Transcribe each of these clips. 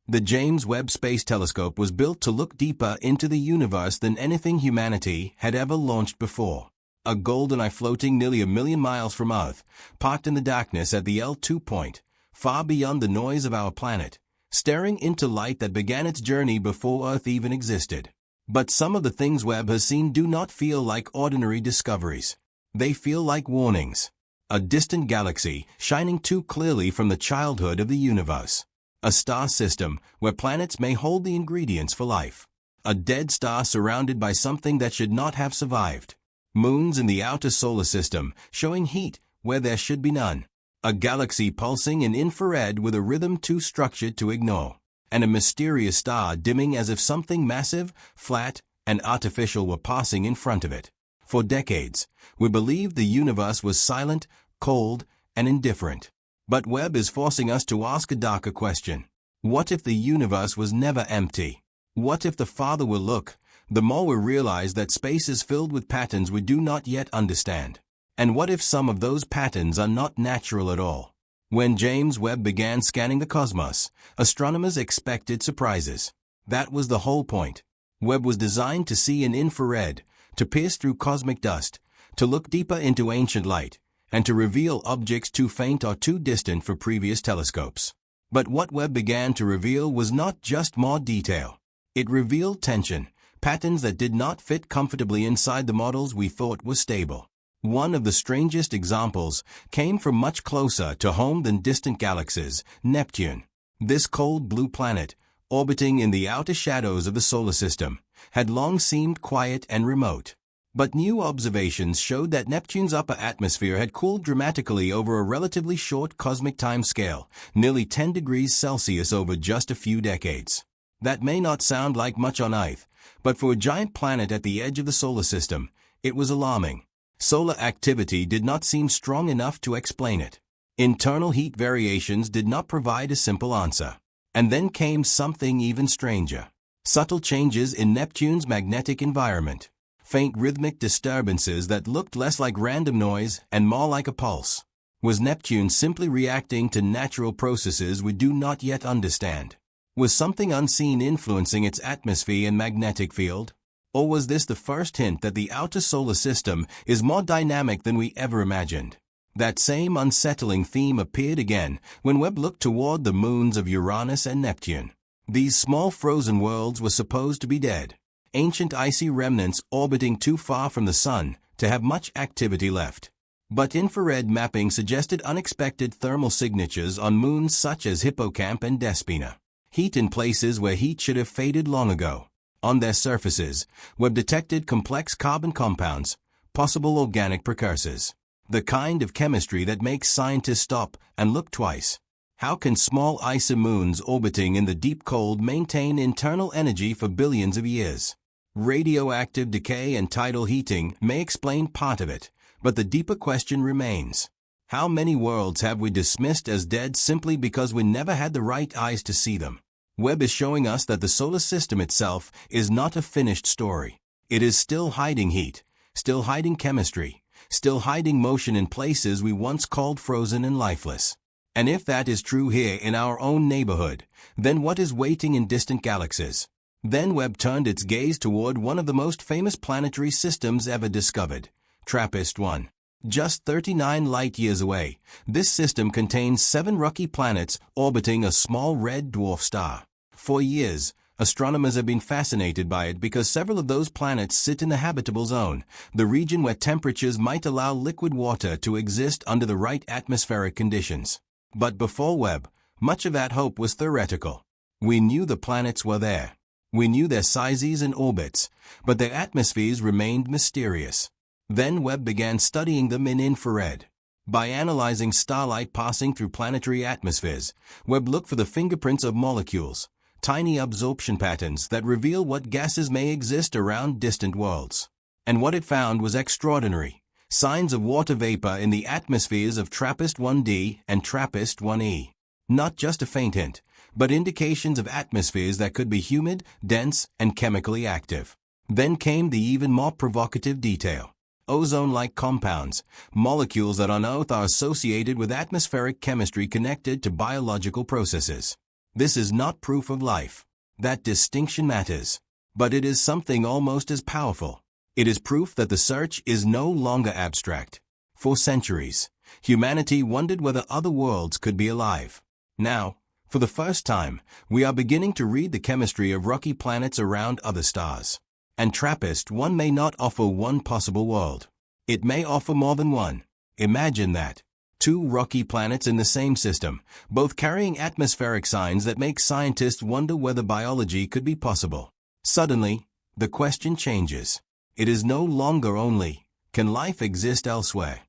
The James Webb Space Telescope was built to look deeper into the universe than anything humanity had ever launched before. A golden eye floating nearly 1,000,000 miles from Earth, parked in the darkness at the L2 point, far beyond the noise of our planet, staring into light that began its journey before Earth even existed. But some of the things Webb has seen do not feel like ordinary discoveries. They feel like warnings. A distant galaxy, shining too clearly from the childhood of the universe. A star system, where planets may hold the ingredients for life. A dead star surrounded by something that should not have survived. Moons in the outer solar system, showing heat where there should be none. A galaxy pulsing in infrared with a rhythm too structured to ignore. And a mysterious star dimming as if something massive, flat, and artificial were passing in front of it. For decades, we believed the universe was silent, cold, and indifferent. But Webb is forcing us to ask a darker question. What if the universe was never empty? What if the farther we look, the more we realize that space is filled with patterns we do not yet understand? And what if some of those patterns are not natural at all? When James Webb began scanning the cosmos, astronomers expected surprises. That was the whole point. Webb was designed to see in infrared, to pierce through cosmic dust, to look deeper into ancient light, and to reveal objects too faint or too distant for previous telescopes. But what Webb began to reveal was not just more detail. It revealed tension, patterns that did not fit comfortably inside the models we thought were stable. One of the strangest examples came from much closer to home than distant galaxies, Neptune. This cold blue planet, orbiting in the outer shadows of the solar system, had long seemed quiet and remote. But new observations showed that Neptune's upper atmosphere had cooled dramatically over a relatively short cosmic time scale, nearly 10 degrees Celsius over just a few decades. That may not sound like much on Earth, but for a giant planet at the edge of the solar system, it was alarming. Solar activity did not seem strong enough to explain it. Internal heat variations did not provide a simple answer. And then came something even stranger. Subtle changes in Neptune's magnetic environment. Faint rhythmic disturbances that looked less like random noise and more like a pulse. Was Neptune simply reacting to natural processes we do not yet understand? Was something unseen influencing its atmosphere and magnetic field? Or was this the first hint that the outer solar system is more dynamic than we ever imagined? That same unsettling theme appeared again when Webb looked toward the moons of Uranus and Neptune. These small frozen worlds were supposed to be dead. Ancient icy remnants orbiting too far from the sun to have much activity left. But infrared mapping suggested unexpected thermal signatures on moons such as Hippocamp and Despina. Heat in places where heat should have faded long ago. On their surfaces, Webb detected complex carbon compounds, possible organic precursors. The kind of chemistry that makes scientists stop and look twice. How can small icy moons orbiting in the deep cold maintain internal energy for billions of years? Radioactive decay and tidal heating may explain part of it, but the deeper question remains. How many worlds have we dismissed as dead simply because we never had the right eyes to see them? Webb is showing us that the solar system itself is not a finished story. It is still hiding heat, still hiding chemistry, still hiding motion in places we once called frozen and lifeless. And if that is true here in our own neighborhood, then what is waiting in distant galaxies? Then Webb turned its gaze toward one of the most famous planetary systems ever discovered, TRAPPIST-1. Just 39 light-years away, this system contains 7 rocky planets orbiting a small red dwarf star. For years, astronomers have been fascinated by it because several of those planets sit in the habitable zone, the region where temperatures might allow liquid water to exist under the right atmospheric conditions. But before Webb, much of that hope was theoretical. We knew the planets were there. We knew their sizes and orbits, but their atmospheres remained mysterious. Then Webb began studying them in infrared. By analyzing starlight passing through planetary atmospheres, Webb looked for the fingerprints of molecules, tiny absorption patterns that reveal what gases may exist around distant worlds. And what it found was extraordinary. Signs of water vapor in the atmospheres of TRAPPIST-1d and TRAPPIST-1e. Not just a faint hint, but indications of atmospheres that could be humid, dense, and chemically active. Then came the even more provocative detail. Ozone-like compounds, molecules that on Earth are associated with atmospheric chemistry connected to biological processes. This is not proof of life. That distinction matters. But it is something almost as powerful. It is proof that the search is no longer abstract. For centuries, humanity wondered whether other worlds could be alive. Now, for the first time, we are beginning to read the chemistry of rocky planets around other stars. And TRAPPIST-1 may not offer one possible world. It may offer more than one. Imagine that. 2 rocky planets in the same system, both carrying atmospheric signs that make scientists wonder whether biology could be possible. Suddenly, the question changes. It is no longer only, can life exist elsewhere?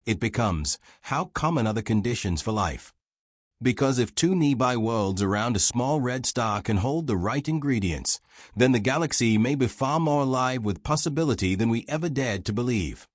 It becomes, how common are the conditions for life? Because if 2 nearby worlds around a small red star can hold the right ingredients, then the galaxy may be far more alive with possibility than we ever dared to believe.